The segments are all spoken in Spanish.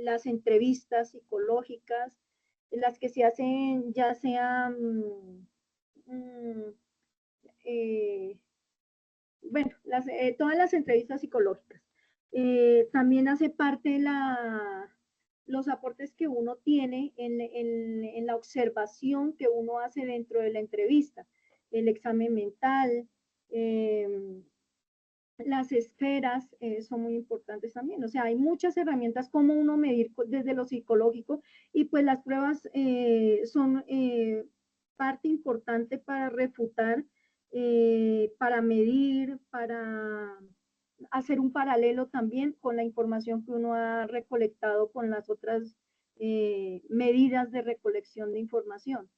las entrevistas psicológicas, las que se hacen ya sean, bueno, todas las entrevistas psicológicas. También hace parte los aportes que uno tiene en la observación que uno hace dentro de la entrevista, el examen mental, las esferas son muy importantes también. O sea, hay muchas herramientas como uno medir desde lo psicológico y pues las pruebas son parte importante para refutar, para medir, para hacer un paralelo también con la información que uno ha recolectado con las otras medidas de recolección de información.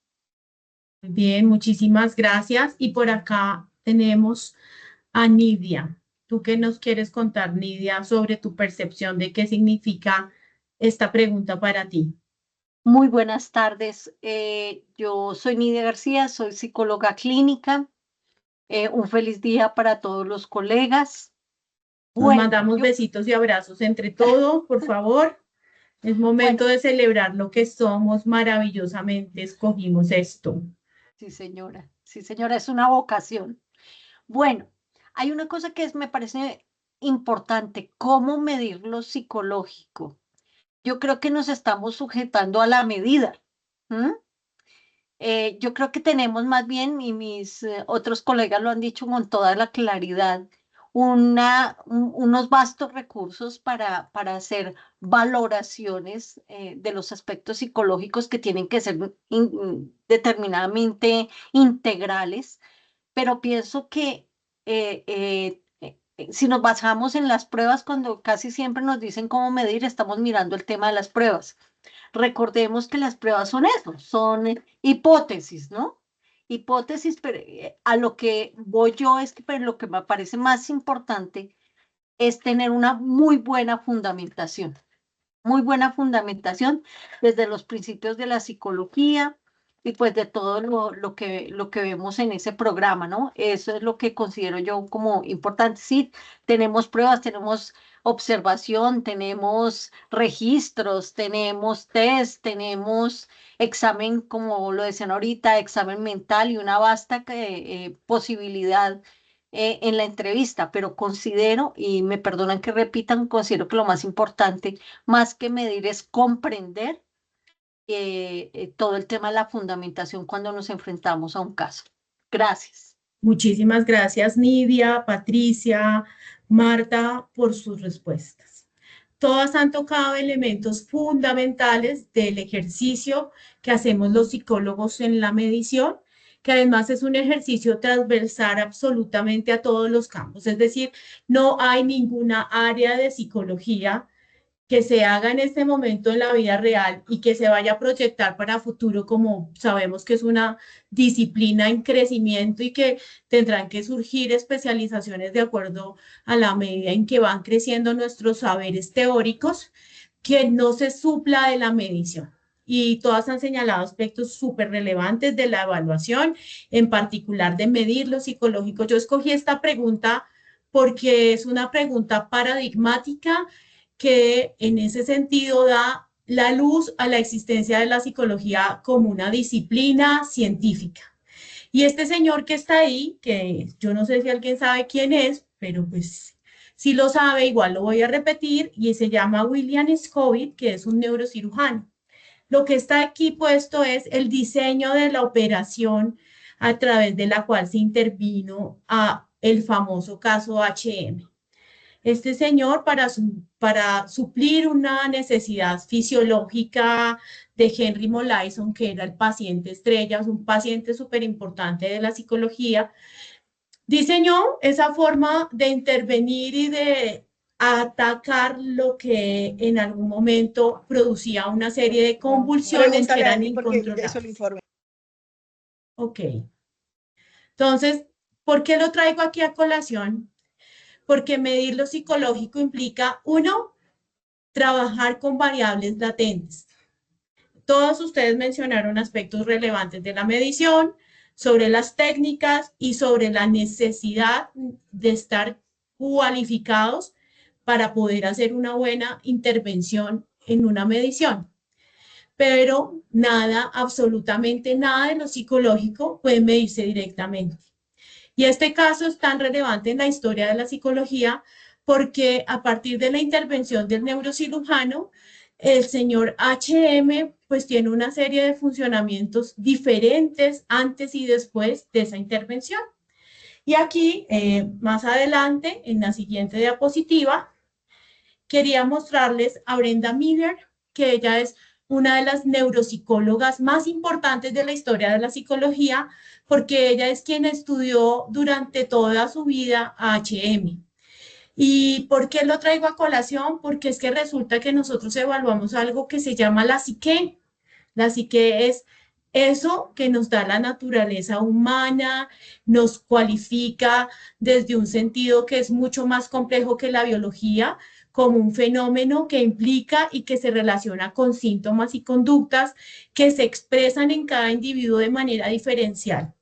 Bien, muchísimas gracias. Y por acá tenemos a Nidia. ¿Tú qué nos quieres contar, Nidia, sobre tu percepción de qué significa esta pregunta para ti? Muy buenas tardes. Yo soy Nidia García, soy psicóloga clínica. Un feliz día para todos los colegas. Nos Bueno, mandamos besitos y abrazos entre todos, por favor. Es momento de celebrar lo que somos. Maravillosamente escogimos esto. sí, señora, es una vocación. Bueno, hay una cosa que me parece importante, cómo medir lo psicológico. Yo creo que nos estamos sujetando a la medida. Yo creo que tenemos más bien, y mis otros colegas lo han dicho con toda la claridad, unos vastos recursos para hacer valoraciones de los aspectos psicológicos que tienen que ser determinadamente integrales, pero pienso que si nos basamos en las pruebas, cuando casi siempre nos dicen cómo medir, estamos mirando el tema de las pruebas. Recordemos que las pruebas son eso, son hipótesis, ¿no? Hipótesis, pero a lo que voy yo es que pero lo que me parece más importante es tener una muy buena fundamentación desde los principios de la psicología y pues de todo lo que vemos en ese programa, ¿no? Eso es lo que considero yo como importante. Sí, tenemos pruebas, tenemos observación, tenemos registros, tenemos test, tenemos examen, como lo decían ahorita, examen mental y una vasta posibilidad en la entrevista, pero considero, y me perdonan que repitan, considero que lo más importante, más que medir, es comprender todo el tema de la fundamentación cuando nos enfrentamos a un caso. Gracias. Muchísimas gracias, Nidia, Patricia, Marta, por sus respuestas. Todas han tocado elementos fundamentales del ejercicio que hacemos los psicólogos en la medición, que además es un ejercicio transversal absolutamente a todos los campos. Es decir, no hay ninguna área de psicología que se haga en este momento en la vida real y que se vaya a proyectar para futuro, como sabemos que es una disciplina en crecimiento y que tendrán que surgir especializaciones de acuerdo a la medida en que van creciendo nuestros saberes teóricos, que no se supla de la medición. Y todas han señalado aspectos súper relevantes de la evaluación, en particular de medir lo psicológico. Yo escogí esta pregunta porque es una pregunta paradigmática que en ese sentido da la luz a la existencia de la psicología como una disciplina científica. Y este señor que está ahí, que yo no sé si alguien sabe quién es, pero pues si lo sabe, igual lo voy a repetir, y se llama William Scoville, que es un neurocirujano. Lo que está aquí puesto es el diseño de la operación a través de la cual se intervino a el famoso caso HM. Este señor, para suplir una necesidad fisiológica de Henry Molaison, que era el paciente estrella, un paciente súper importante de la psicología, diseñó esa forma de intervenir y de atacar lo que en algún momento producía una serie de convulsiones que eran incontrolables. Ok. Entonces, ¿por qué lo traigo aquí a colación? Porque medir lo psicológico implica, uno, trabajar con variables latentes. Todos ustedes mencionaron aspectos relevantes de la medición, sobre las técnicas y sobre la necesidad de estar cualificados para poder hacer una buena intervención en una medición. Pero nada, absolutamente nada de lo psicológico puede medirse directamente. Y este caso es tan relevante en la historia de la psicología porque a partir de la intervención del neurocirujano, el señor HM pues tiene una serie de funcionamientos diferentes antes y después de esa intervención. Y aquí, más adelante, en la siguiente diapositiva, quería mostrarles a Brenda Miller, que ella es una de las neuropsicólogas más importantes de la historia de la psicología, porque ella es quien estudió durante toda su vida a HM. ¿Y por qué lo traigo a colación? Porque es que resulta que nosotros evaluamos algo que se llama la psique. La psique es eso que nos da la naturaleza humana, nos cualifica desde un sentido que es mucho más complejo que la biología, como un fenómeno que implica y que se relaciona con síntomas y conductas que se expresan en cada individuo de manera diferencial.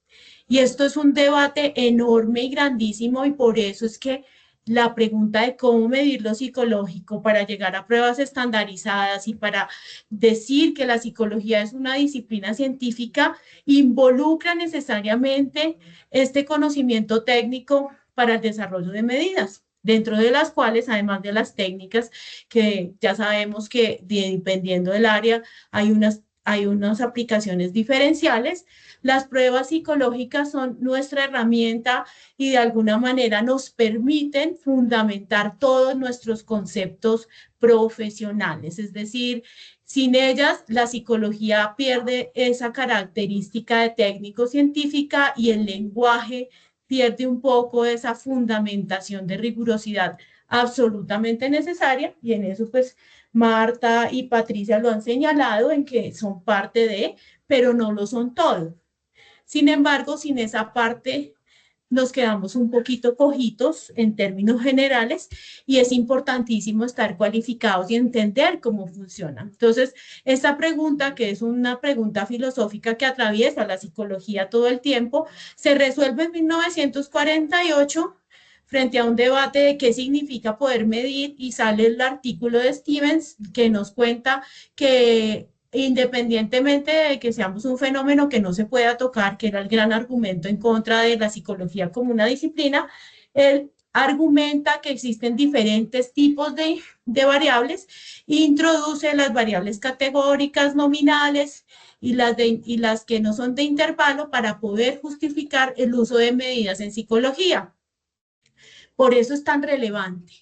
Y esto es un debate enorme y grandísimo y por eso es que la pregunta de cómo medir lo psicológico para llegar a pruebas estandarizadas y para decir que la psicología es una disciplina científica involucra necesariamente este conocimiento técnico para el desarrollo de medidas, dentro de las cuales, además de las técnicas, que ya sabemos que dependiendo del área hay unas aplicaciones diferenciales, las pruebas psicológicas son nuestra herramienta y de alguna manera nos permiten fundamentar todos nuestros conceptos profesionales. Es decir, sin ellas, la psicología pierde esa característica de técnico-científica y el lenguaje pierde un poco esa fundamentación de rigurosidad absolutamente necesaria y en eso pues Marta y Patricia lo han señalado en que son parte de, pero no lo son todo. Sin embargo, sin esa parte nos quedamos un poquito cojitos en términos generales y es importantísimo estar cualificados y entender cómo funciona. Entonces, esta pregunta, que es una pregunta filosófica que atraviesa la psicología todo el tiempo, se resuelve en 1948 frente a un debate de qué significa poder medir y sale el artículo de Stevens que nos cuenta que independientemente de que seamos un fenómeno que no se pueda tocar, que era el gran argumento en contra de la psicología como una disciplina, él argumenta que existen diferentes tipos de variables, introduce las variables categóricas, nominales y las que no son de intervalo para poder justificar el uso de medidas en psicología. Por eso es tan relevante,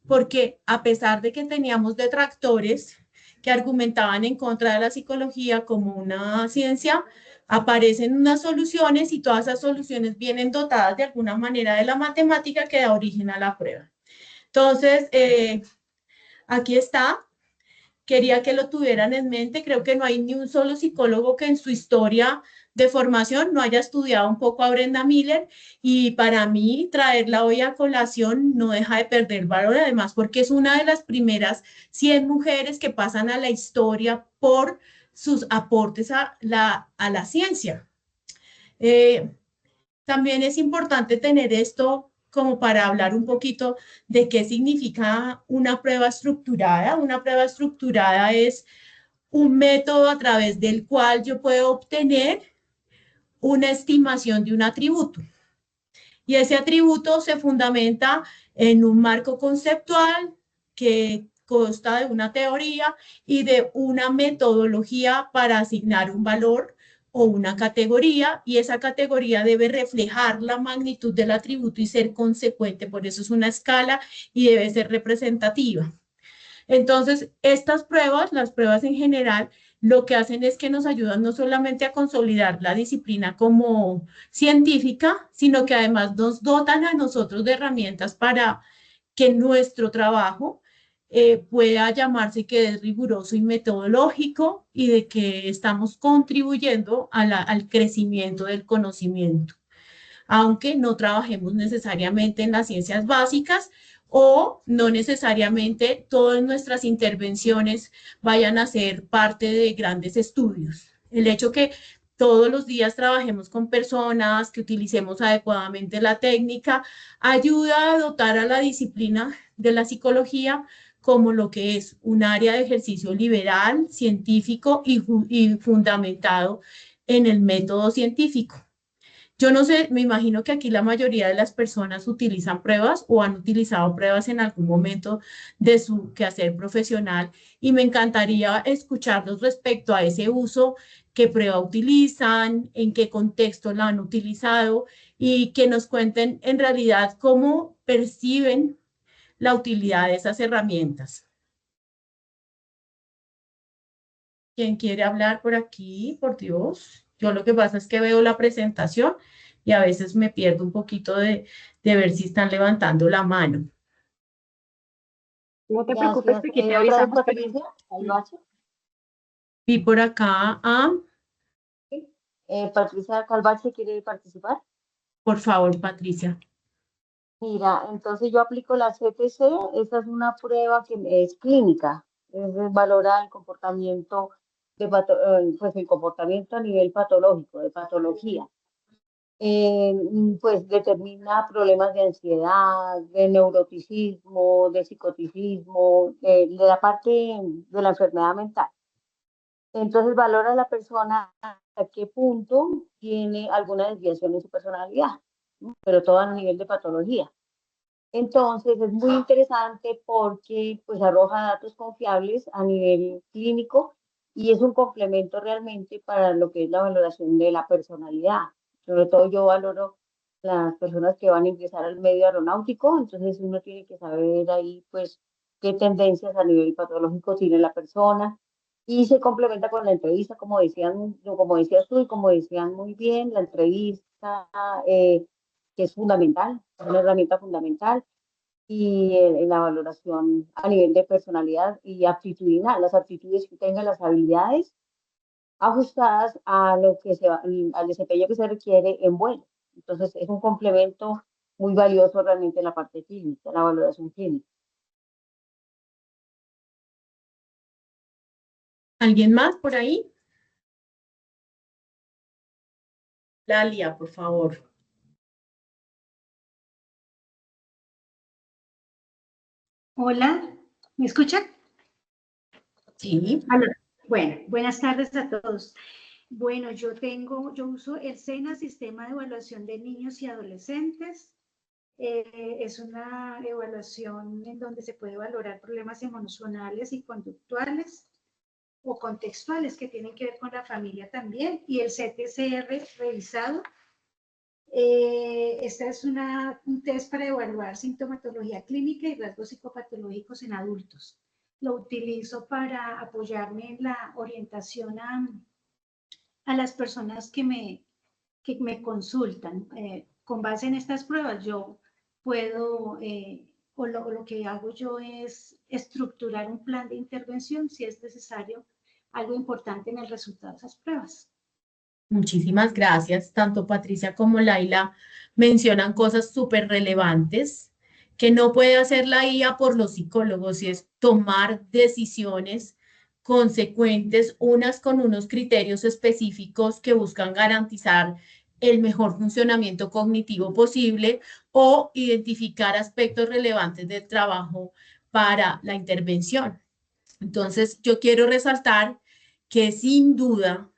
porque a pesar de que teníamos detractores que argumentaban en contra de la psicología como una ciencia, aparecen unas soluciones y todas esas soluciones vienen dotadas de alguna manera de la matemática que da origen a la prueba. Entonces, aquí está. Quería que lo tuvieran en mente. Creo que no hay ni un solo psicólogo que en su historia de formación no haya estudiado un poco a Brenda Miller y para mí traerla hoy a colación no deja de perder valor, además porque es una de las primeras 100 mujeres que pasan a la historia por sus aportes a la ciencia. También es importante tener esto como para hablar un poquito de qué significa una prueba estructurada. Una prueba estructurada es un método a través del cual yo puedo obtener una estimación de un atributo. Y ese atributo se fundamenta en un marco conceptual que consta de una teoría y de una metodología para asignar un valor o una categoría, y esa categoría debe reflejar la magnitud del atributo y ser consecuente. Por eso es una escala y debe ser representativa. Entonces, estas pruebas, las pruebas en general, lo que hacen es que nos ayudan no solamente a consolidar la disciplina como científica, sino que además nos dotan a nosotros de herramientas para que nuestro trabajo pueda llamarse que es riguroso y metodológico y de que estamos contribuyendo al crecimiento del conocimiento, aunque no trabajemos necesariamente en las ciencias básicas o no necesariamente todas nuestras intervenciones vayan a ser parte de grandes estudios. El hecho que todos los días trabajemos con personas, que utilicemos adecuadamente la técnica, ayuda a dotar a la disciplina de la psicología como lo que es un área de ejercicio liberal, científico y fundamentado en el método científico. Yo no sé, me imagino que aquí la mayoría de las personas utilizan pruebas o han utilizado pruebas en algún momento de su quehacer profesional y me encantaría escucharlos respecto a ese uso, qué prueba utilizan, en qué contexto la han utilizado y que nos cuenten en realidad cómo perciben la utilidad de esas herramientas. ¿Quién quiere hablar por aquí? Por Dios. Yo lo que pasa es que veo la presentación y a veces me pierdo un poquito de ver si están levantando la mano. No te preocupes, que aquí te Otra vez, avisamos. Patricia, Calvache. Vi por acá a, Patricia Calvache quiere participar. por favor, Patricia. Mira, entonces yo aplico la CTC, esta es una prueba que es clínica, valora el comportamiento pues el comportamiento a nivel patológico, de patología. Pues determina problemas de ansiedad, de neuroticismo, de psicoticismo, de la parte de la enfermedad mental. Entonces valora a la persona a qué punto tiene alguna desviación en su personalidad, ¿no? Pero todo a nivel de patología. Entonces es muy interesante porque pues arroja datos confiables a nivel clínico y es un complemento realmente para lo que es la valoración de la personalidad. Sobre todo yo valoro las personas que van a ingresar al medio aeronáutico, entonces uno tiene que saber ahí pues qué tendencias a nivel patológico tiene la persona y se complementa con la entrevista, como decías tú y como decían muy bien, la entrevista que es fundamental, es una herramienta fundamental y en la valoración a nivel de personalidad y aptitudinal, las aptitudes que tengan, las habilidades ajustadas a lo que al desempeño que se requiere en vuelo. Entonces, es un complemento muy valioso realmente en la parte clínica, la valoración clínica. ¿Alguien más por ahí? Lalia, por favor. Hola, ¿me escuchan? Sí. Bueno, buenas tardes a todos. Bueno, yo uso el SENA, Sistema de Evaluación de Niños y Adolescentes. Es una evaluación en donde se puede valorar problemas emocionales y conductuales o contextuales que tienen que ver con la familia también. Y el CTCR revisado. Esta es un test para evaluar sintomatología clínica y rasgos psicopatológicos en adultos. Lo utilizo para apoyarme en la orientación a las personas que me consultan. Con base en estas pruebas yo puedo, o lo que hago yo es estructurar un plan de intervención si es necesario algo importante en el resultado de esas pruebas. Muchísimas gracias. Tanto Patricia como Laila mencionan cosas súper relevantes que no puede hacer la IA por los psicólogos y es tomar decisiones consecuentes, unas con unos criterios específicos que buscan garantizar el mejor funcionamiento cognitivo posible o identificar aspectos relevantes del trabajo para la intervención. Entonces, yo quiero resaltar que sin duda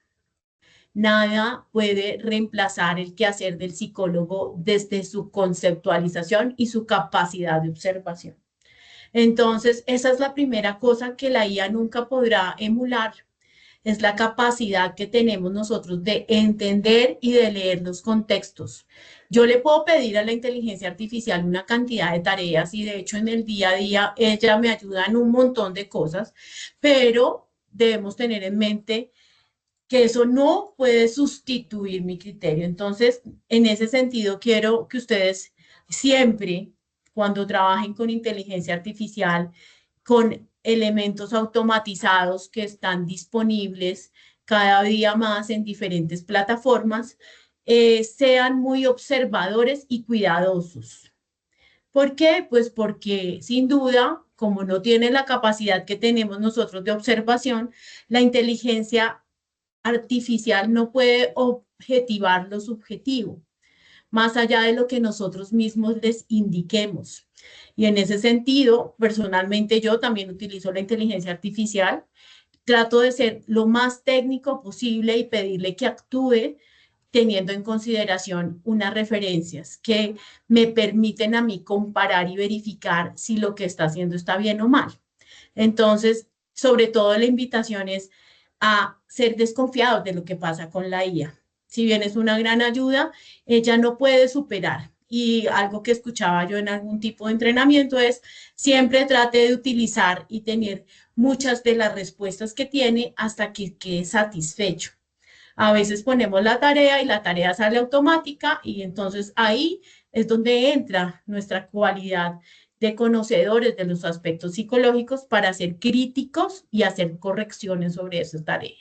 nada puede reemplazar el quehacer del psicólogo desde su conceptualización y su capacidad de observación. Entonces, esa es la primera cosa que la IA nunca podrá emular, es la capacidad que tenemos nosotros de entender y de leer los contextos. Yo le puedo pedir a la inteligencia artificial una cantidad de tareas y de hecho en el día a día ella me ayuda en un montón de cosas, pero debemos tener en mente que eso no puede sustituir mi criterio. Entonces, en ese sentido, quiero que ustedes siempre, cuando trabajen con inteligencia artificial, con elementos automatizados que están disponibles cada día más en diferentes plataformas, sean muy observadores y cuidadosos. ¿Por qué? Pues porque sin duda, como no tiene la capacidad que tenemos nosotros de observación, la inteligencia artificial no puede objetivar lo subjetivo. más allá de lo que nosotros mismos les indiquemos. Y en ese sentido, personalmente yo también utilizo la inteligencia artificial. Trato de ser lo más técnico posible y pedirle que actúe teniendo en consideración unas referencias que me permiten a mí comparar y verificar si lo que está haciendo está bien o mal. Entonces, sobre todo la invitación es a ser desconfiados de lo que pasa con la IA. Si bien es una gran ayuda, ella no puede superar. Y algo que escuchaba yo en algún tipo de entrenamiento es siempre trate de utilizar y tener muchas de las respuestas que tiene hasta que quede satisfecho. A veces ponemos la tarea y la tarea sale automática y entonces ahí es donde entra nuestra cualidad de conocedores de los aspectos psicológicos para ser críticos y hacer correcciones sobre esa tarea.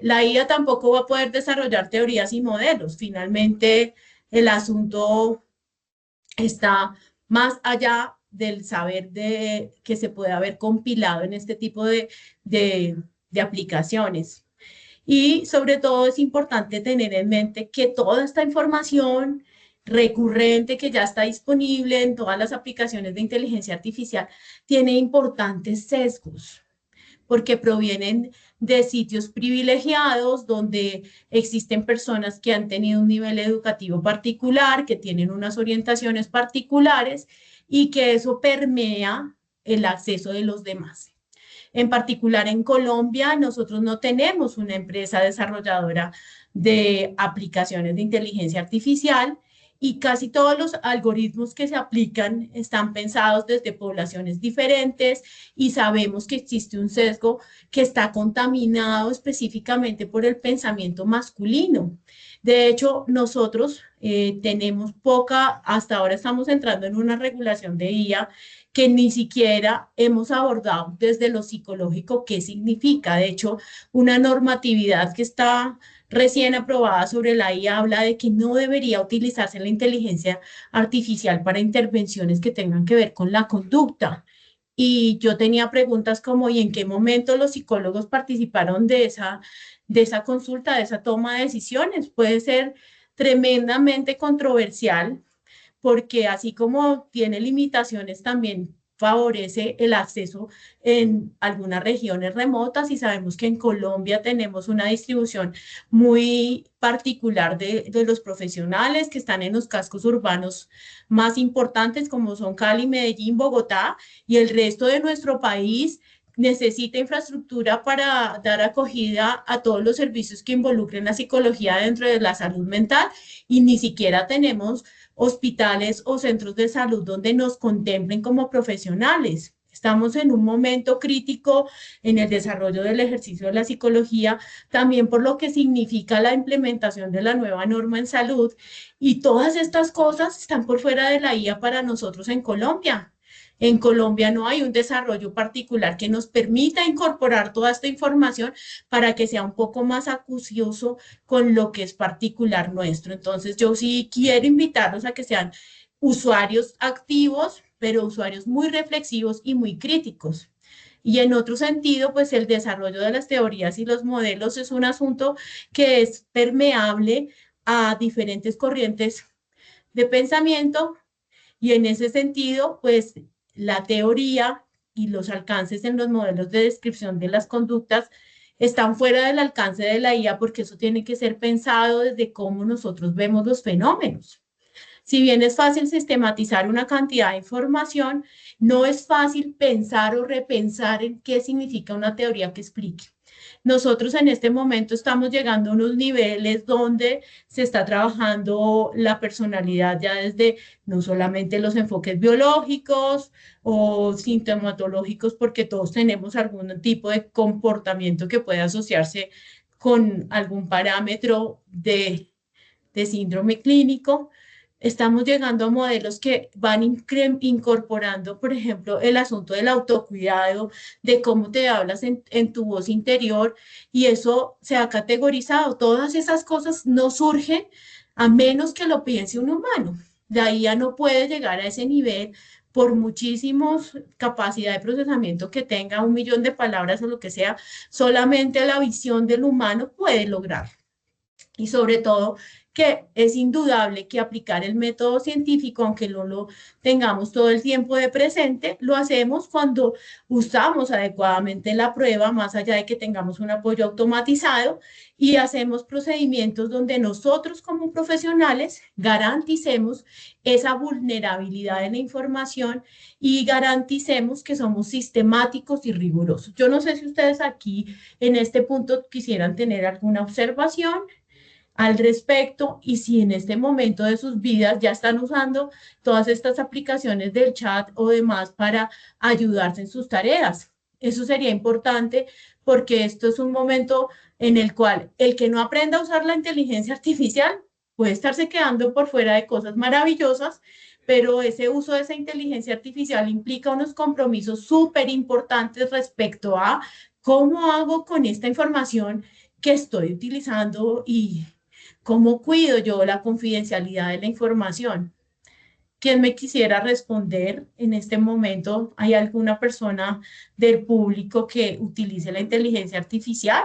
La IA tampoco va a poder desarrollar teorías y modelos. Finalmente, el asunto está más allá del saber que se puede haber compilado en este tipo de aplicaciones. Y sobre todo es importante tener en mente que toda esta información recurrente que ya está disponible en todas las aplicaciones de inteligencia artificial tiene importantes sesgos porque provienen de sitios privilegiados donde existen personas que han tenido un nivel educativo particular, que tienen unas orientaciones particulares y que eso permea el acceso de los demás. En particular en Colombia, nosotros no tenemos una empresa desarrolladora de aplicaciones de inteligencia artificial y casi todos los algoritmos que se aplican están pensados desde poblaciones diferentes y sabemos que existe un sesgo que está contaminado específicamente por el pensamiento masculino. De hecho, nosotros tenemos hasta ahora estamos entrando en una regulación de IA que ni siquiera hemos abordado desde lo psicológico qué significa. De hecho, una normatividad que está recién aprobada sobre la IA habla de que no debería utilizarse la inteligencia artificial para intervenciones que tengan que ver con la conducta. Y yo tenía preguntas como, ¿y en qué momento los psicólogos participaron de esa consulta, de esa toma de decisiones? Puede ser tremendamente controversial porque así como tiene limitaciones, también favorece el acceso en algunas regiones remotas y sabemos que en Colombia tenemos una distribución muy particular de los profesionales que están en los cascos urbanos más importantes como son Cali, Medellín, Bogotá y el resto de nuestro país necesita infraestructura para dar acogida a todos los servicios que involucren la psicología dentro de la salud mental y ni siquiera tenemos hospitales o centros de salud donde nos contemplen como profesionales. Estamos en un momento crítico en el desarrollo del ejercicio de la psicología, también por lo que significa la implementación de la nueva norma en salud. Y todas estas cosas están por fuera de la IA para nosotros en Colombia. En Colombia no hay un desarrollo particular que nos permita incorporar toda esta información para que sea un poco más acucioso con lo que es particular nuestro. Entonces, yo sí quiero invitarlos a que sean usuarios activos, pero usuarios muy reflexivos y muy críticos. Y en otro sentido, pues el desarrollo de las teorías y los modelos es un asunto que es permeable a diferentes corrientes de pensamiento y en ese sentido, pues la teoría y los alcances en los modelos de descripción de las conductas están fuera del alcance de la IA porque eso tiene que ser pensado desde cómo nosotros vemos los fenómenos. Si bien es fácil sistematizar una cantidad de información, no es fácil pensar o repensar en qué significa una teoría que explique. Nosotros en este momento estamos llegando a unos niveles donde se está trabajando la personalidad ya desde no solamente los enfoques biológicos o sintomatológicos, porque todos tenemos algún tipo de comportamiento que puede asociarse con algún parámetro de síndrome clínico. Estamos llegando a modelos que van incorporando, por ejemplo, el asunto del autocuidado, de cómo te hablas en tu voz interior, y eso se ha categorizado. Todas esas cosas no surgen a menos que lo piense un humano. La IA no puede llegar a ese nivel por muchísimos capacidad de procesamiento que tenga, 1.000.000 de palabras o lo que sea, solamente la visión del humano puede lograr. Y sobre todo que es indudable que aplicar el método científico, aunque no lo tengamos todo el tiempo de presente, lo hacemos cuando usamos adecuadamente la prueba, más allá de que tengamos un apoyo automatizado, y hacemos procedimientos donde nosotros como profesionales garanticemos esa vulnerabilidad de la información y garanticemos que somos sistemáticos y rigurosos. Yo no sé si ustedes aquí en este punto quisieran tener alguna observación al respecto y si en este momento de sus vidas ya están usando todas estas aplicaciones del chat o demás para ayudarse en sus tareas. Eso sería importante porque esto es un momento en el cual el que no aprenda a usar la inteligencia artificial puede estarse quedando por fuera de cosas maravillosas, pero ese uso de esa inteligencia artificial implica unos compromisos súper importantes respecto a cómo hago con esta información que estoy utilizando y ¿cómo cuido yo la confidencialidad de la información? ¿Quién me quisiera responder en este momento? ¿Hay alguna persona del público que utilice la inteligencia artificial?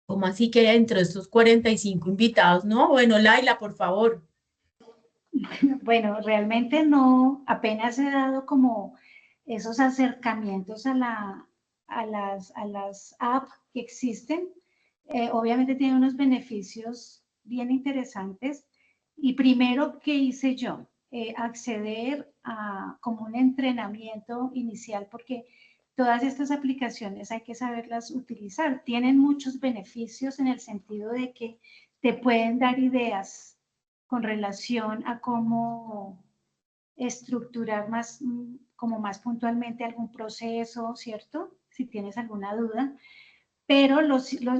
¿Cómo así que dentro de estos 45 invitados? No, bueno, Laila, por favor. Bueno, realmente no, apenas he dado como esos acercamientos a las apps que existen. Obviamente tiene unos beneficios bien interesantes. Y primero, ¿qué hice yo? Acceder a como un entrenamiento inicial, porque todas estas aplicaciones hay que saberlas utilizar. Tienen muchos beneficios en el sentido de que te pueden dar ideas con relación a cómo estructurar más, como más puntualmente algún proceso, ¿cierto? Si tienes alguna duda. Pero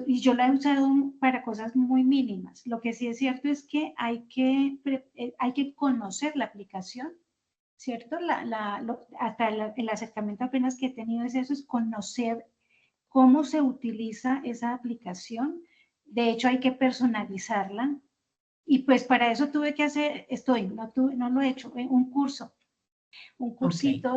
y yo la he usado para cosas muy mínimas. Lo que sí es cierto es que hay que conocer la aplicación, ¿cierto? Hasta el acercamiento apenas que he tenido es eso, es conocer cómo se utiliza esa aplicación. De hecho, hay que personalizarla. Y pues para eso tuve que hacer, no lo he hecho, un curso, un Ok. cursito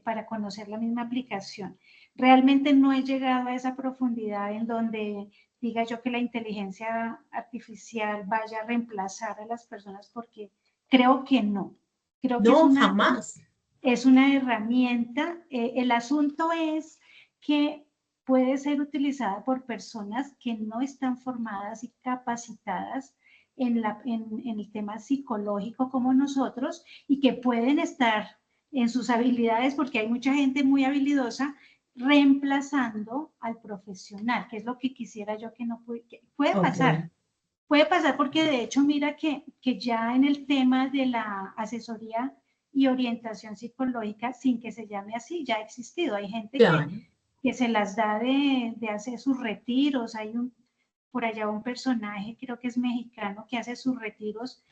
para conocer la misma aplicación. Realmente no he llegado a esa profundidad en donde diga yo que la inteligencia artificial vaya a reemplazar a las personas porque creo que no. Creo que No, jamás. es una herramienta. El asunto es que puede ser utilizada por personas que no están formadas y capacitadas en el tema psicológico como nosotros y que pueden estar en sus habilidades, porque hay mucha gente muy habilidosa, reemplazando al profesional, que es lo que quisiera yo que no puede Ok. pasar. Puede pasar porque de hecho mira que ya en el tema de la asesoría y orientación psicológica, sin que se llame así, ya ha existido. Hay gente Claro. que se las da de hacer sus retiros. Hay por allá un personaje, creo que es mexicano, que hace sus retiros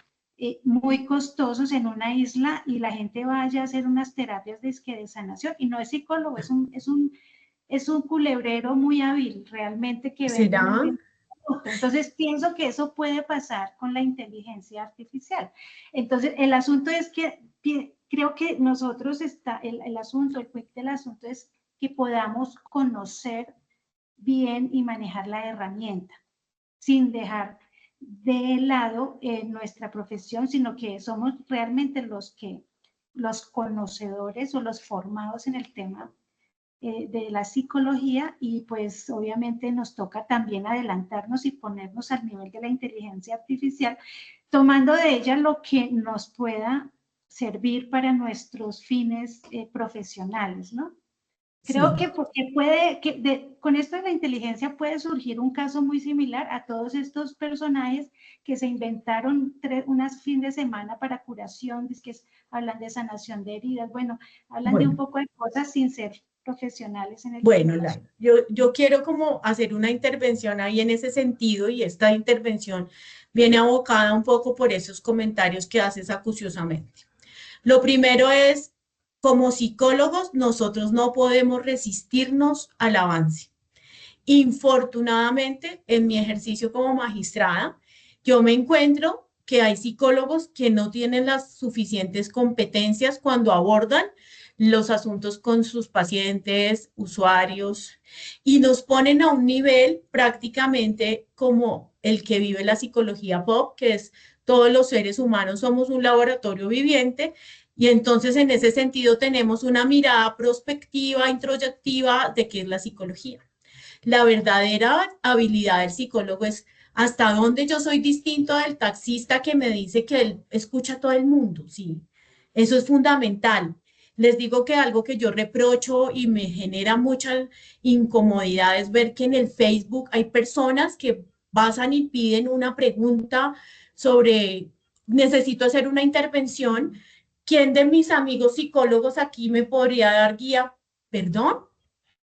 muy costosos en una isla y la gente vaya a hacer unas terapias de sanación. Y no es psicólogo, es un culebrero muy hábil, realmente que vende muy ¿Será? bien. Entonces pienso que eso puede pasar con la inteligencia artificial. Entonces el asunto es que creo que nosotros el asunto, el quick del asunto es que podamos conocer bien y manejar la herramienta sin dejar de lado nuestra profesión, sino que somos realmente los conocedores o los formados en el tema de la psicología y pues obviamente nos toca también adelantarnos y ponernos al nivel de la inteligencia artificial, tomando de ella lo que nos pueda servir para nuestros fines profesionales, ¿no? Creo Sí. que porque con esto de la inteligencia puede surgir un caso muy similar a todos estos personajes que se inventaron unas fines de semana para curación, hablan de sanación de heridas, bueno, hablan de un Bueno. poco de cosas sin ser profesionales en el tema Bueno, del Laila, asunto. yo quiero como hacer una intervención ahí en ese sentido y esta intervención viene abocada un poco por esos comentarios que haces acuciosamente. Lo primero es, como psicólogos, nosotros no podemos resistirnos al avance. Infortunadamente, en mi ejercicio como magistrada, yo me encuentro que hay psicólogos que no tienen las suficientes competencias cuando abordan los asuntos con sus pacientes, usuarios, y nos ponen a un nivel prácticamente como el que vive la psicología pop, que es todos los seres humanos somos un laboratorio viviente, y entonces en ese sentido tenemos una mirada prospectiva, introyectiva de qué es la psicología. La verdadera habilidad del psicólogo es hasta dónde yo soy distinto del taxista que me dice que él escucha a todo el mundo, ¿sí? Eso es fundamental. Les digo que algo que yo reprocho y me genera mucha incomodidad es ver que en el Facebook hay personas que pasan y piden una pregunta sobre, necesito hacer una intervención. ¿Quién de mis amigos psicólogos aquí me podría dar guía? ¿Perdón?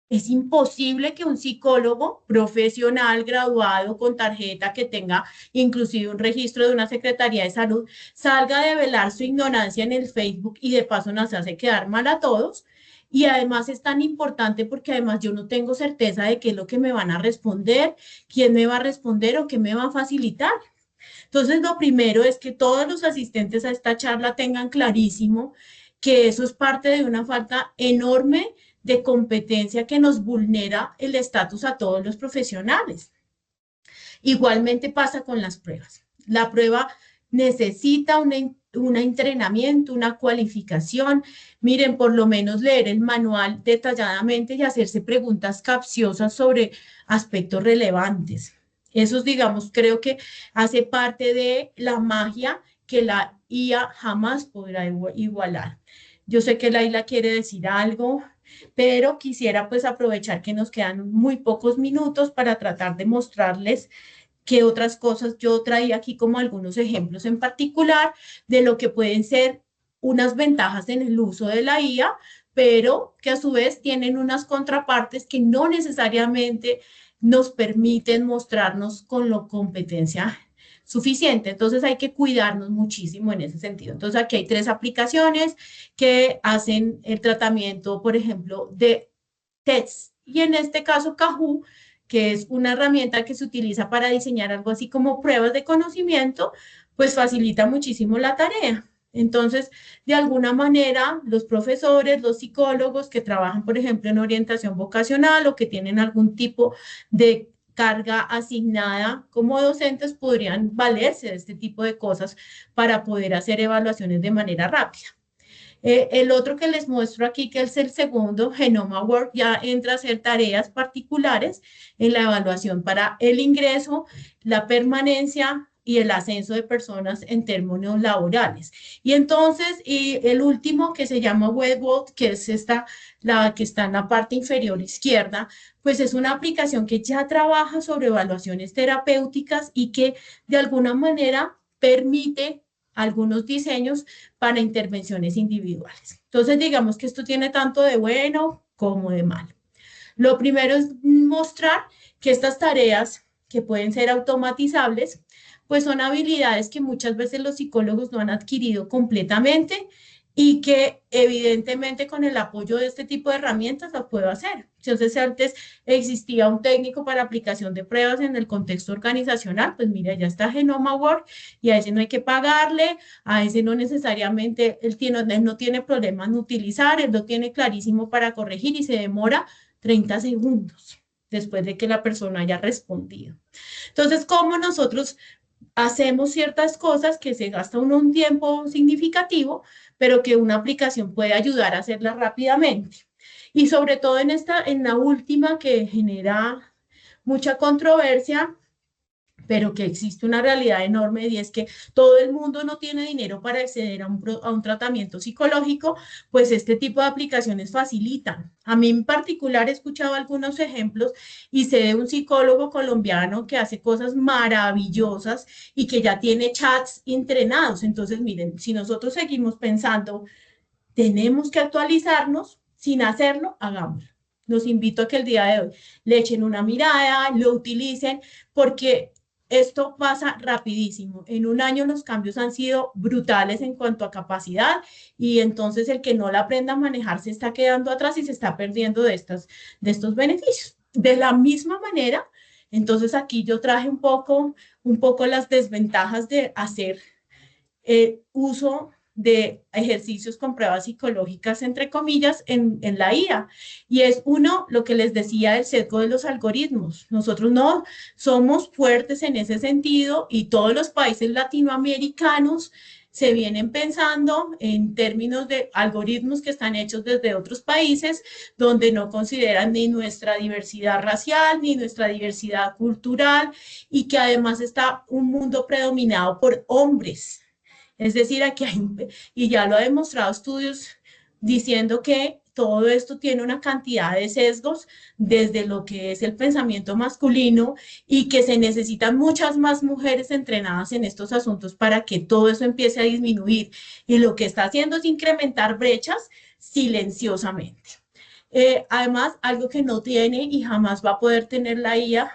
Es imposible que un psicólogo profesional, graduado, con tarjeta, que tenga inclusive un registro de una Secretaría de Salud, salga a develar su ignorancia en el Facebook y de paso nos hace quedar mal a todos. Y además es tan importante porque además yo no tengo certeza de qué es lo que me van a responder, quién me va a responder o qué me va a facilitar. Entonces, lo primero es que todos los asistentes a esta charla tengan clarísimo que eso es parte de una falta enorme de competencia que nos vulnera el estatus a todos los profesionales. Igualmente pasa con las pruebas. La prueba necesita un entrenamiento, una cualificación. Miren, por lo menos leer el manual detalladamente y hacerse preguntas capciosas sobre aspectos relevantes. Eso, digamos, creo que hace parte de la magia que la IA jamás podrá igualar. Yo sé que Laila quiere decir algo, pero quisiera pues aprovechar que nos quedan muy pocos minutos para tratar de mostrarles qué otras cosas yo traía aquí como algunos ejemplos en particular de lo que pueden ser unas ventajas en el uso de la IA, pero que a su vez tienen unas contrapartes que no necesariamente nos permiten mostrarnos con la competencia suficiente. Entonces hay que cuidarnos muchísimo en ese sentido. Entonces aquí hay 3 aplicaciones que hacen el tratamiento, por ejemplo, de TEDS. Y en este caso, Kahoot, que es una herramienta que se utiliza para diseñar algo así como pruebas de conocimiento, pues facilita muchísimo la tarea. Entonces, de alguna manera, los profesores, los psicólogos que trabajan, por ejemplo, en orientación vocacional o que tienen algún tipo de carga asignada como docentes, podrían valerse de este tipo de cosas para poder hacer evaluaciones de manera rápida. El otro que les muestro aquí, que es el segundo, Genoma Work, ya entra a hacer tareas particulares en la evaluación para el ingreso, la permanencia y el ascenso de personas en términos laborales. Y entonces, y el último que se llama WebWorld, que es esta, la que está en la parte inferior izquierda, pues es una aplicación que ya trabaja sobre evaluaciones terapéuticas y que de alguna manera permite algunos diseños para intervenciones individuales. Entonces, digamos que esto tiene tanto de bueno como de malo. Lo primero es mostrar que estas tareas que pueden ser automatizables, pues son habilidades que muchas veces los psicólogos no han adquirido completamente y que evidentemente con el apoyo de este tipo de herramientas las puedo hacer. Entonces, antes existía un técnico para aplicación de pruebas en el contexto organizacional, pues mira, ya está Genoma Work y a ese no hay que pagarle, a ese no necesariamente, él no tiene problema en utilizar, él lo tiene clarísimo para corregir y se demora 30 segundos después de que la persona haya respondido. Entonces, ¿cómo nosotros hacemos ciertas cosas que se gasta uno un tiempo significativo, pero que una aplicación puede ayudar a hacerlas rápidamente? Y sobre todo en la última que genera mucha controversia, pero que existe una realidad enorme y es que todo el mundo no tiene dinero para acceder a un tratamiento psicológico, pues este tipo de aplicaciones facilitan. A mí en particular he escuchado algunos ejemplos y sé de un psicólogo colombiano que hace cosas maravillosas y que ya tiene chats entrenados. Entonces, miren, si nosotros seguimos pensando, tenemos que actualizarnos, sin hacerlo, hagámoslo. Los invito a que el día de hoy le echen una mirada, lo utilicen, porque esto pasa rapidísimo. En un año los cambios han sido brutales en cuanto a capacidad y entonces el que no la aprenda a manejar se está quedando atrás y se está perdiendo de estos beneficios. De la misma manera, entonces aquí yo traje un poco las desventajas de hacer uso de ejercicios con pruebas psicológicas, entre comillas, en la IA. Y es uno, lo que les decía, el sesgo de los algoritmos. Nosotros no somos fuertes en ese sentido y todos los países latinoamericanos se vienen pensando en términos de algoritmos que están hechos desde otros países donde no consideran ni nuestra diversidad racial ni nuestra diversidad cultural y que además está un mundo predominado por hombres. Es decir, aquí hay, y ya lo ha demostrado estudios diciendo que todo esto tiene una cantidad de sesgos desde lo que es el pensamiento masculino y que se necesitan muchas más mujeres entrenadas en estos asuntos para que todo eso empiece a disminuir. Y lo que está haciendo es incrementar brechas silenciosamente. Además, algo que no tiene y jamás va a poder tener la IA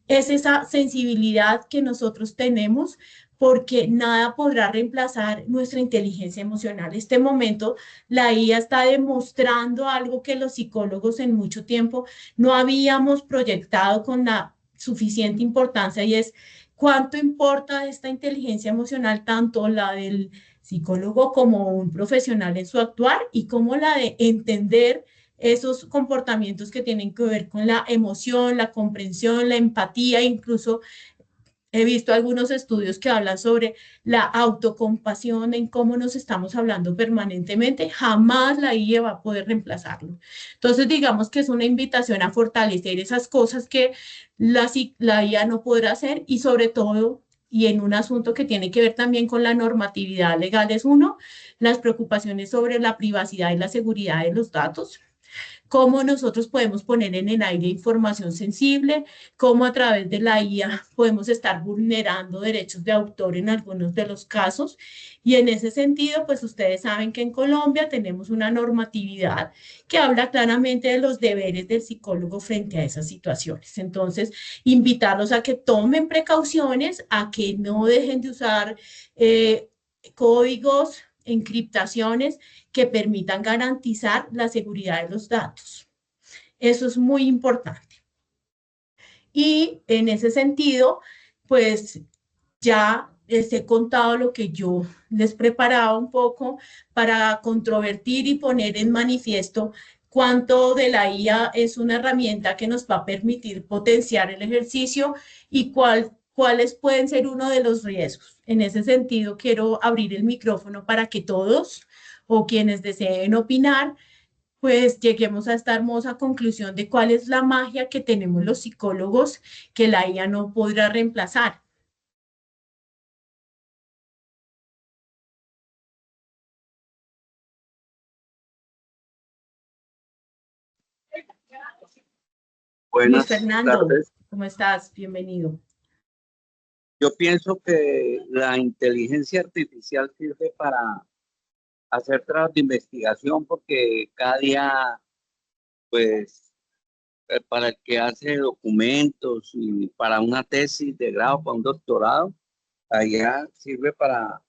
es esa sensibilidad que nosotros tenemos porque nada podrá reemplazar nuestra inteligencia emocional. En este momento, la IA está demostrando algo que los psicólogos en mucho tiempo no habíamos proyectado con la suficiente importancia y es cuánto importa esta inteligencia emocional, tanto la del psicólogo como un profesional en su actuar y como la de entender esos comportamientos que tienen que ver con la emoción, la comprensión, la empatía, incluso he visto algunos estudios que hablan sobre la autocompasión, en cómo nos estamos hablando permanentemente. Jamás la IA va a poder reemplazarlo. Entonces, digamos que es una invitación a fortalecer esas cosas que la IA no podrá hacer y sobre todo, y en un asunto que tiene que ver también con la normatividad legal, es uno, las preocupaciones sobre la privacidad y la seguridad de los datos, cómo nosotros podemos poner en el aire información sensible, cómo a través de la IA podemos estar vulnerando derechos de autor en algunos de los casos. Y en ese sentido, pues ustedes saben que en Colombia tenemos una normatividad que habla claramente de los deberes del psicólogo frente a esas situaciones. Entonces, invitarlos a que tomen precauciones, a que no dejen de usar códigos, encriptaciones que permitan garantizar la seguridad de los datos. Eso es muy importante. Y en ese sentido, pues ya les he contado lo que yo les preparaba un poco para controvertir y poner en manifiesto cuánto de la IA es una herramienta que nos va a permitir potenciar el ejercicio y cuáles pueden ser uno de los riesgos. En ese sentido, quiero abrir el micrófono para que todos o quienes deseen opinar, pues lleguemos a esta hermosa conclusión de cuál es la magia que tenemos los psicólogos que la IA no podrá reemplazar. Luis Buenas Fernando, tardes. ¿cómo estás? Bienvenido. Yo pienso que la inteligencia artificial sirve para hacer trabajos de investigación porque cada día, pues, para el que hace documentos y para una tesis de grado, para un doctorado, allá sirve para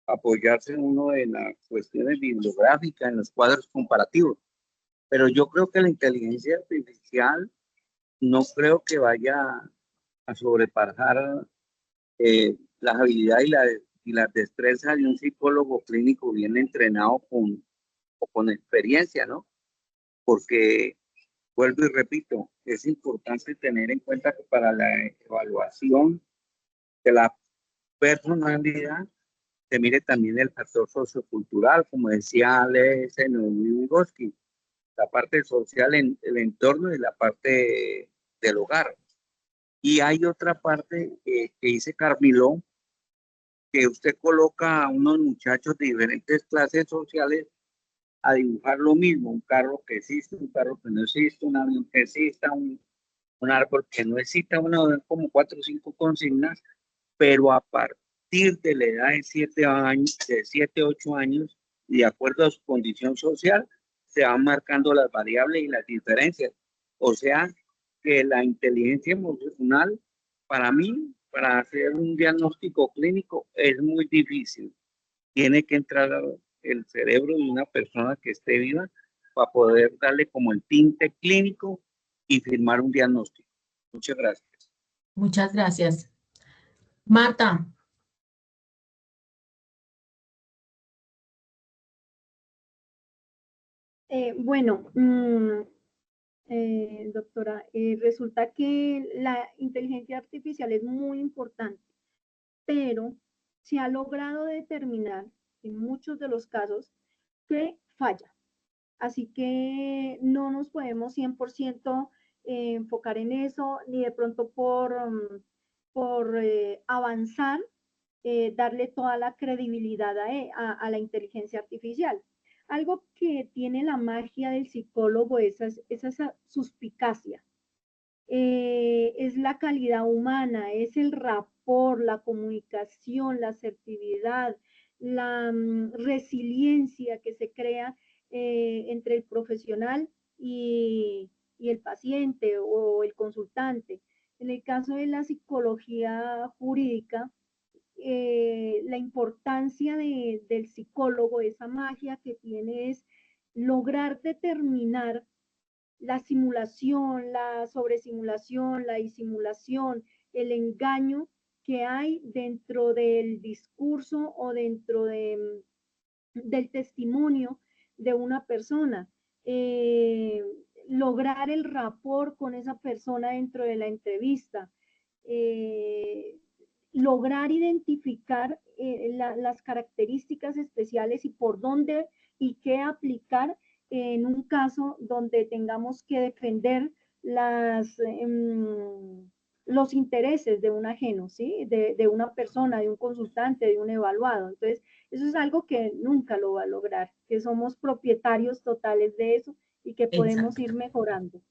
apoyarse en uno de las cuestiones bibliográficas, en los cuadros comparativos. Pero yo creo que la inteligencia artificial no creo que vaya a sobrepasar las habilidades y las destrezas de un psicólogo clínico bien entrenado con experiencia, ¿no? Porque, vuelvo y repito, es importante tener en cuenta que para la evaluación de la personalidad se mire también el factor sociocultural, como decía Alex Vygotsky, la parte social en el entorno y la parte del hogar. Y hay otra parte que dice Carmiló, que usted coloca a unos muchachos de diferentes clases sociales a dibujar lo mismo, un carro que existe, un carro que no existe, un avión que exista, un árbol que no exista, como 4 o 5 consignas, pero a partir de la edad de 7 años, de 7, 8 años, y de acuerdo a su condición social, se van marcando las variables y las diferencias. O sea, que la inteligencia emocional, para mí, para hacer un diagnóstico clínico, es muy difícil. Tiene que entrar el cerebro de una persona que esté viva para poder darle como el tinte clínico y firmar un diagnóstico. Muchas gracias. Muchas gracias. Marta. Bueno, doctora, resulta que la inteligencia artificial es muy importante, pero se ha logrado determinar en muchos de los casos que falla. Así que no nos podemos 100% enfocar en eso, ni de pronto por avanzar, darle toda la credibilidad a la inteligencia artificial. Algo que tiene la magia del psicólogo es esa suspicacia. Es la calidad humana, es el rapport, la comunicación, la asertividad, la resiliencia que se crea entre el profesional y el paciente o el consultante. En el caso de la psicología jurídica, la importancia del psicólogo, esa magia que tiene es lograr determinar la simulación, la sobresimulación, la disimulación, el engaño que hay dentro del discurso o dentro del testimonio de una persona. Lograr el rapport con esa persona dentro de la entrevista. Lograr identificar las características especiales y por dónde y qué aplicar en un caso donde tengamos que defender los intereses de un ajeno, ¿sí? De una persona, de un consultante, de un evaluado. Entonces, eso es algo que nunca lo va a lograr, que somos propietarios totales de eso y que podemos ir mejorando.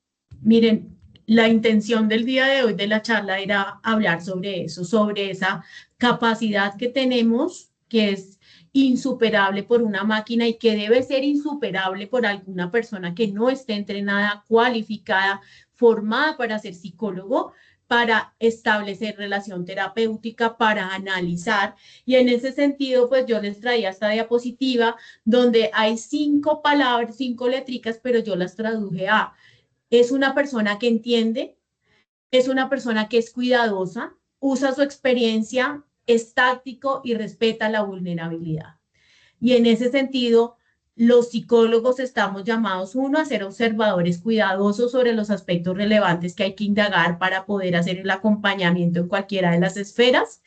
Miren, la intención del día de hoy de la charla era hablar sobre eso, sobre esa capacidad que tenemos, que es insuperable por una máquina y que debe ser insuperable por alguna persona que no esté entrenada, cualificada, formada para ser psicólogo, para establecer relación terapéutica, para analizar. Y en ese sentido, pues yo les traía esta diapositiva donde hay 5 palabras, 5 letricas, pero yo las traduje a: es una persona que entiende, es una persona que es cuidadosa, usa su experiencia, es táctico y respeta la vulnerabilidad. Y en ese sentido, los psicólogos estamos llamados, uno, a ser observadores cuidadosos sobre los aspectos relevantes que hay que indagar para poder hacer el acompañamiento en cualquiera de las esferas.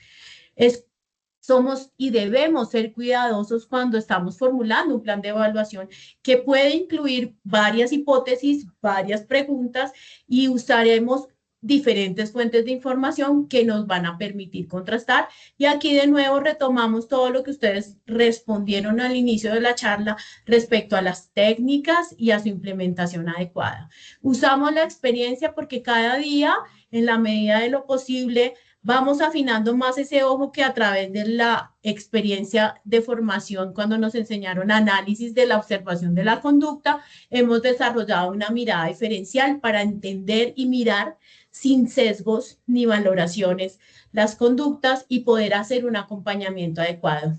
Somos y debemos ser cuidadosos cuando estamos formulando un plan de evaluación que puede incluir varias hipótesis, varias preguntas, y usaremos diferentes fuentes de información que nos van a permitir contrastar. Y aquí de nuevo retomamos todo lo que ustedes respondieron al inicio de la charla respecto a las técnicas y a su implementación adecuada. Usamos la experiencia porque cada día, en la medida de lo posible, vamos afinando más ese ojo que a través de la experiencia de formación, cuando nos enseñaron análisis de la observación de la conducta, hemos desarrollado una mirada diferencial para entender y mirar sin sesgos ni valoraciones las conductas y poder hacer un acompañamiento adecuado.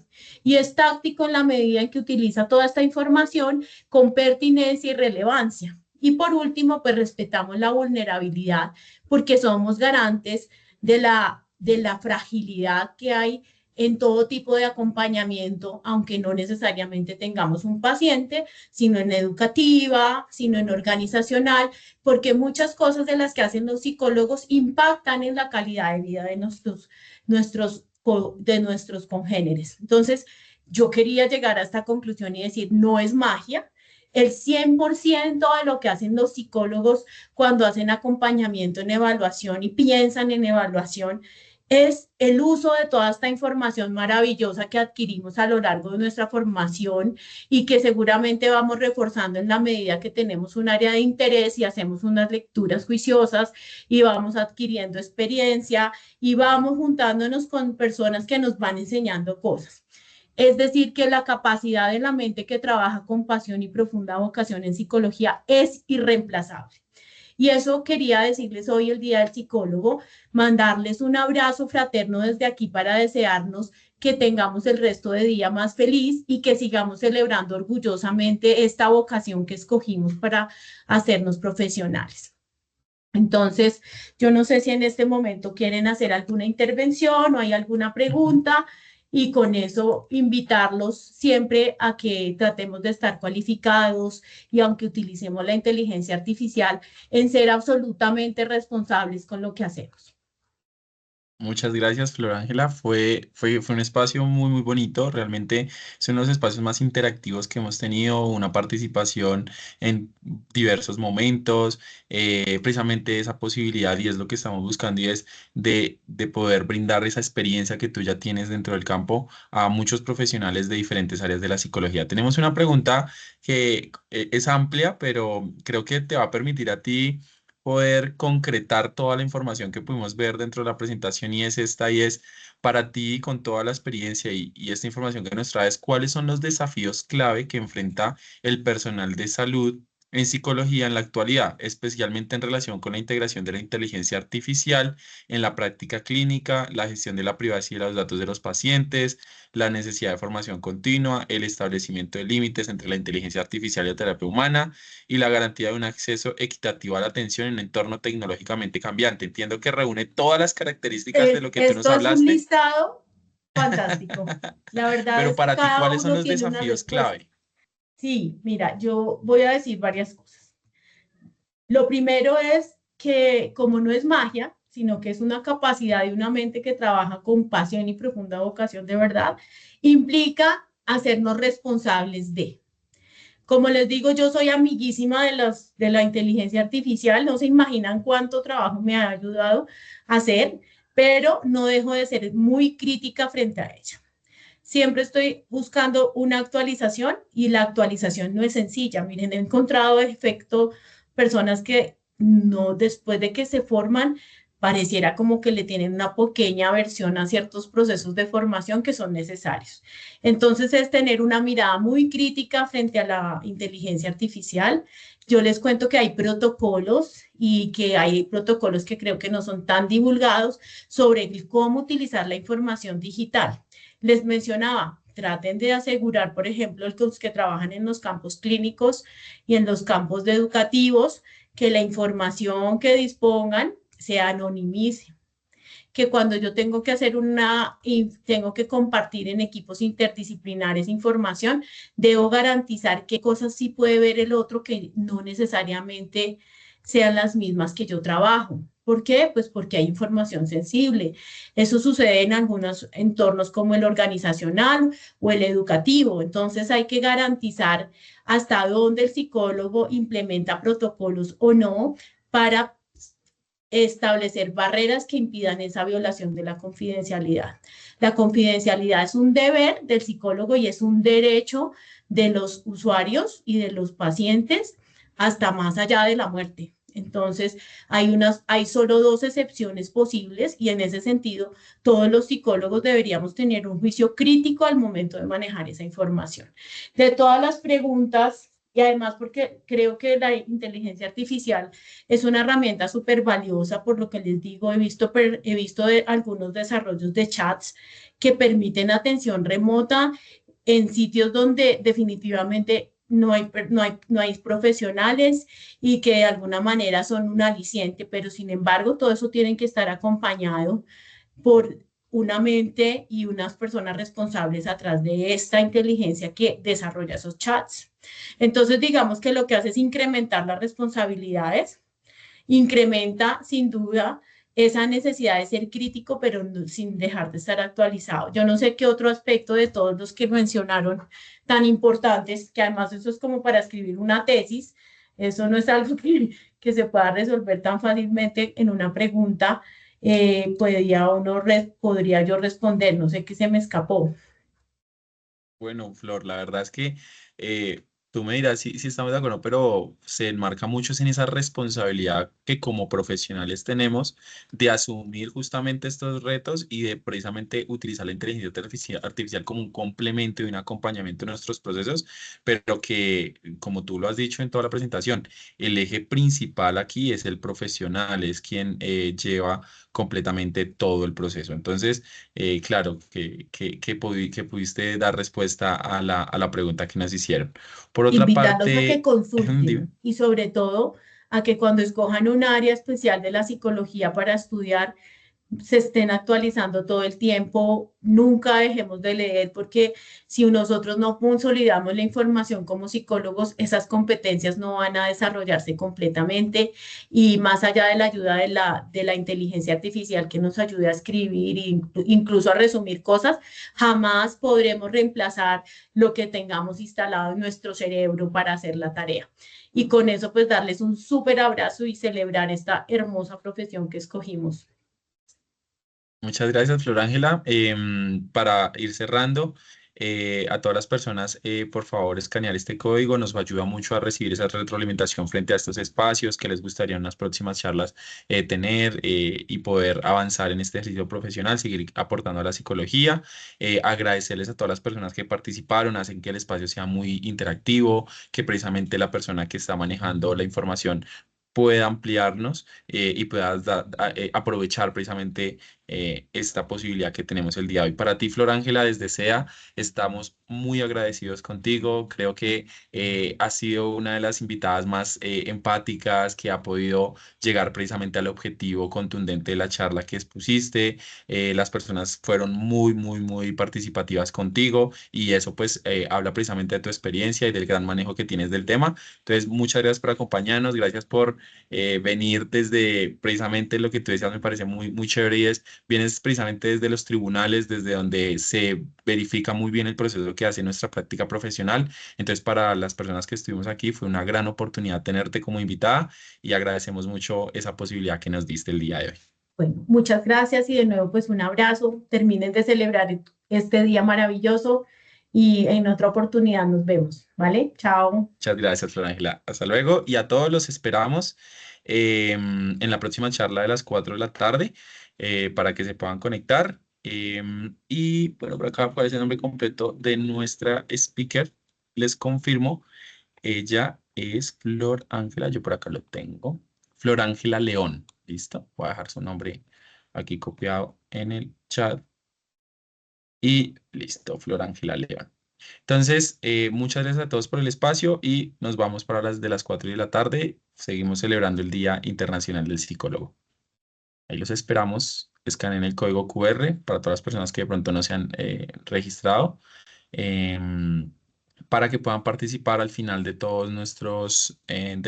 Y es táctico en la medida en que utiliza toda esta información con pertinencia y relevancia. Y por último, pues respetamos la vulnerabilidad porque somos garantes de la fragilidad que hay en todo tipo de acompañamiento, aunque no necesariamente tengamos un paciente, sino en educativa, sino en organizacional, porque muchas cosas de las que hacen los psicólogos impactan en la calidad de vida de nuestros congéneres. Entonces, yo quería llegar a esta conclusión y decir, no es magia. El 100% de lo que hacen los psicólogos cuando hacen acompañamiento en evaluación y piensan en evaluación es el uso de toda esta información maravillosa que adquirimos a lo largo de nuestra formación y que seguramente vamos reforzando en la medida que tenemos un área de interés y hacemos unas lecturas juiciosas y vamos adquiriendo experiencia y vamos juntándonos con personas que nos van enseñando cosas. Es decir, que la capacidad de la mente que trabaja con pasión y profunda vocación en psicología es irreemplazable. Y eso quería decirles hoy, el Día del Psicólogo, mandarles un abrazo fraterno desde aquí para desearnos que tengamos el resto de día más feliz y que sigamos celebrando orgullosamente esta vocación que escogimos para hacernos profesionales. Entonces, yo no sé si en este momento quieren hacer alguna intervención o hay alguna pregunta. y con eso invitarlos siempre a que tratemos de estar cualificados y aunque utilicemos la inteligencia artificial, en ser absolutamente responsables con lo que hacemos. Muchas gracias, Flor Ángela. Fue un espacio muy, muy bonito. Realmente son los espacios más interactivos que hemos tenido, una participación en diversos momentos, precisamente esa posibilidad y es lo que estamos buscando y es de poder brindar esa experiencia que tú ya tienes dentro del campo a muchos profesionales de diferentes áreas de la psicología. Tenemos una pregunta que es amplia, pero creo que te va a permitir a ti poder concretar toda la información que pudimos ver dentro de la presentación y es esta y es para ti con toda la experiencia y esta información que nos traes, ¿cuáles son los desafíos clave que enfrenta el personal de salud en psicología en la actualidad, especialmente en relación con la integración de la inteligencia artificial en la práctica clínica, la gestión de la privacidad de los datos de los pacientes, la necesidad de formación continua, el establecimiento de límites entre la inteligencia artificial y la terapia humana? Y la garantía de un acceso equitativo a la atención en un entorno tecnológicamente cambiante. Entiendo que reúne todas las características de lo que tú nos Esto es un hablaste, listado fantástico. La verdad pero es que para ti, cada ¿cuáles son uno los tiene una desafíos respuesta. clave? Sí, mira, yo voy a decir varias cosas. Lo primero es que como no es magia, sino que es una capacidad de una mente que trabaja con pasión y profunda vocación de verdad, implica hacernos responsables de. Como les digo, yo soy amiguísima de la inteligencia artificial, no se imaginan cuánto trabajo me ha ayudado a hacer, pero no dejo de ser muy crítica frente a ella. Siempre estoy buscando una actualización y la actualización no es sencilla. Miren, he encontrado efecto personas que no, después de que se forman, pareciera como que le tienen una pequeña aversión a ciertos procesos de formación que son necesarios. Entonces, es tener una mirada muy crítica frente a la inteligencia artificial. Yo les cuento que hay protocolos y que hay protocolos que creo que no son tan divulgados sobre cómo utilizar la información digital. Les mencionaba, traten de asegurar, por ejemplo, los que trabajan en los campos clínicos y en los campos educativos, que la información que dispongan se anonimice, que cuando yo tengo que hacer tengo que compartir en equipos interdisciplinares información, debo garantizar qué cosas sí puede ver el otro que no necesariamente sean las mismas que yo trabajo. ¿Por qué? Pues porque hay información sensible. Eso sucede en algunos entornos como el organizacional o el educativo. Entonces hay que garantizar hasta dónde el psicólogo implementa protocolos o no para establecer barreras que impidan esa violación de la confidencialidad. La confidencialidad es un deber del psicólogo y es un derecho de los usuarios y de los pacientes hasta más allá de la muerte. Entonces, hay solo dos excepciones posibles y en ese sentido, todos los psicólogos deberíamos tener un juicio crítico al momento de manejar esa información. De todas las preguntas, y además porque creo que la inteligencia artificial es una herramienta súper valiosa, por lo que les digo, he visto algunos desarrollos de chats que permiten atención remota en sitios donde definitivamente no hay profesionales y que de alguna manera son un aliciente, pero sin embargo todo eso tiene que estar acompañado por una mente y unas personas responsables atrás de esta inteligencia que desarrolla esos chats. Entonces, digamos que lo que hace es incrementar las responsabilidades, incrementa sin duda esa necesidad de ser crítico, pero no, sin dejar de estar actualizado. Yo no sé qué otro aspecto de todos los que mencionaron tan importantes, que además eso es como para escribir una tesis, eso no es algo que se pueda resolver tan fácilmente en una pregunta, podría yo responder, no sé qué se me escapó. Bueno, Flor, la verdad es que tú me dirás si estamos de acuerdo, pero se enmarca mucho en esa responsabilidad que como profesionales tenemos de asumir justamente estos retos y de precisamente utilizar la inteligencia artificial como un complemento y un acompañamiento en nuestros procesos, pero que, como tú lo has dicho en toda la presentación, el eje principal aquí es el profesional, es quien lleva completamente todo el proceso. Entonces, claro, que pudiste dar respuesta a la pregunta que nos hicieron. Por otra Invitarlos a que parte, dime. consulten y sobre todo a que cuando escojan un área especial de la psicología para estudiar, se estén actualizando todo el tiempo, nunca dejemos de leer, porque si nosotros no consolidamos la información como psicólogos, esas competencias no van a desarrollarse completamente y más allá de la ayuda de la inteligencia artificial que nos ayude a escribir e incluso a resumir cosas, jamás podremos reemplazar lo que tengamos instalado en nuestro cerebro para hacer la tarea. Y con eso, pues darles un súper abrazo y celebrar esta hermosa profesión que escogimos. Muchas gracias, Flor Ángela. Para ir cerrando, a todas las personas, por favor, escanear este código. Nos ayuda mucho a recibir esa retroalimentación frente a estos espacios que les gustaría en unas próximas charlas tener y poder avanzar en este ejercicio profesional, seguir aportando a la psicología. Agradecerles a todas las personas que participaron, hacen que el espacio sea muy interactivo, que precisamente la persona que está manejando la información pueda ampliarnos y pueda aprovechar precisamente esta posibilidad que tenemos el día de hoy. Para ti, Flor Ángela, desde SEA, estamos muy agradecidos contigo. Creo que has sido una de las invitadas más empáticas que ha podido llegar precisamente al objetivo contundente de la charla que expusiste. Las personas fueron muy participativas contigo y eso pues habla precisamente de tu experiencia y del gran manejo que tienes del tema. Entonces, muchas gracias por acompañarnos, gracias por venir desde precisamente lo que tú decías, me parece muy chévere y es, vienes precisamente desde los tribunales, desde donde se verifica muy bien el proceso que hace nuestra práctica profesional. Entonces, para las personas que estuvimos aquí, fue una gran oportunidad tenerte como invitada y agradecemos mucho esa posibilidad que nos diste el día de hoy. Bueno, muchas gracias y de nuevo pues un abrazo. Terminen de celebrar este día maravilloso y en otra oportunidad nos vemos, ¿vale? Chao. Muchas gracias, Flor Ángela. Hasta luego y a todos los esperamos en la próxima charla de las 4 de la tarde para que se puedan conectar. Y bueno, por acá aparece el nombre completo de nuestra speaker. Les confirmo, ella es Flor Ángela, yo por acá lo tengo. Flor Ángela León, ¿listo? Voy a dejar su nombre aquí copiado en el chat. Y listo, Flor Ángela León. Entonces, muchas gracias a todos por el espacio y nos vamos para las de las 4 de la tarde. Seguimos celebrando el Día Internacional del Psicólogo. Ahí los esperamos. Escaneen el código QR para todas las personas que de pronto no se han registrado para que puedan participar al final de todos de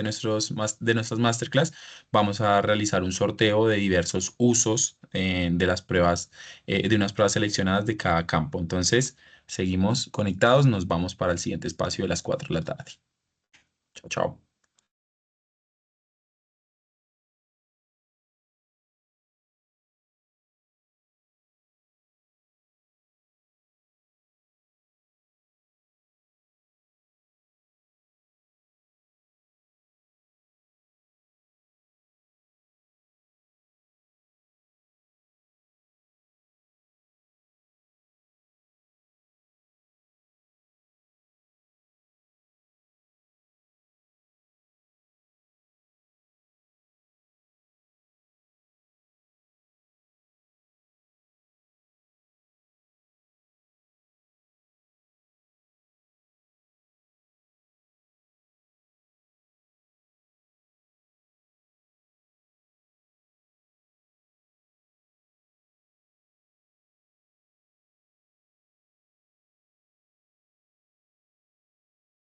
nuestras masterclass. Vamos a realizar un sorteo de diversos usos de las pruebas, de unas pruebas seleccionadas de cada campo. Entonces, seguimos conectados. Nos vamos para el siguiente espacio de las 4 de la tarde. Chao, chao.